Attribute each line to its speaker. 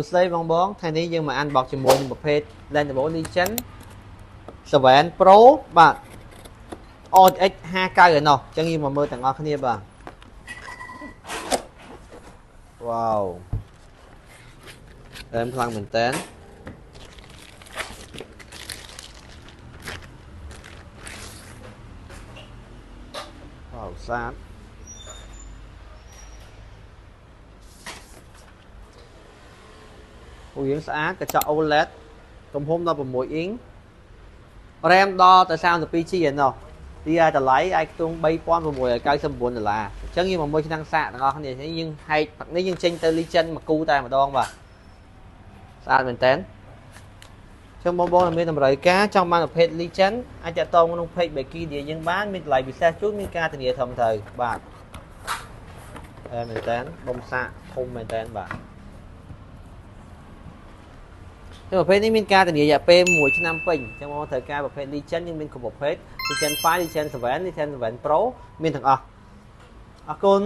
Speaker 1: ស្ដីបងបងថ្ងៃនេះយើងមកអានបកជាមួយនឹងប្រភេទ Lenovo Legion 7 Pro បាទ RTX 59ឯណោះអញ្ចឹងយើងមកមើលទាំងអស់គ្នាបាទ Wow តែខ្លាំងមែនតើwow ស្អាតអូយើងស្អាតកញ្ចក់ OLED ទំហំ16 អ៊ីង RAM ដល់ទៅ 32GB ឯណោះទីឲ្យតម្លៃអាចខ្ទង់ $3,699 អញ្ចឹងយើងមកមើលឆ្នាំងសាកទាំងអស់គ្នាយើងហែកផឹកនេះយើងចេញទៅ Legion មួយគូតែម្ដងបាទស្អាតមែនតើចឹងបងប្អូនមានតម្រូវការចង់បានប្រភេទ Legion អាចតាក់ទងក្នុង page Becky ដែលយើងបានមានតម្លៃពិសេសជូនមានការធានាធំទៅបាទមែនតើបំសាកធំមែនតើបាទប្រភេទនេះមានការធានារយៈពេល1ឆ្នាំពេញអញ្ចឹងមកត្រូវការប្រភេទ Legion យើងមានគ្រប់ប្រភេទ Legion 5 Legion 7 Legion 7 Pro មានទាំងអស់អរគុណ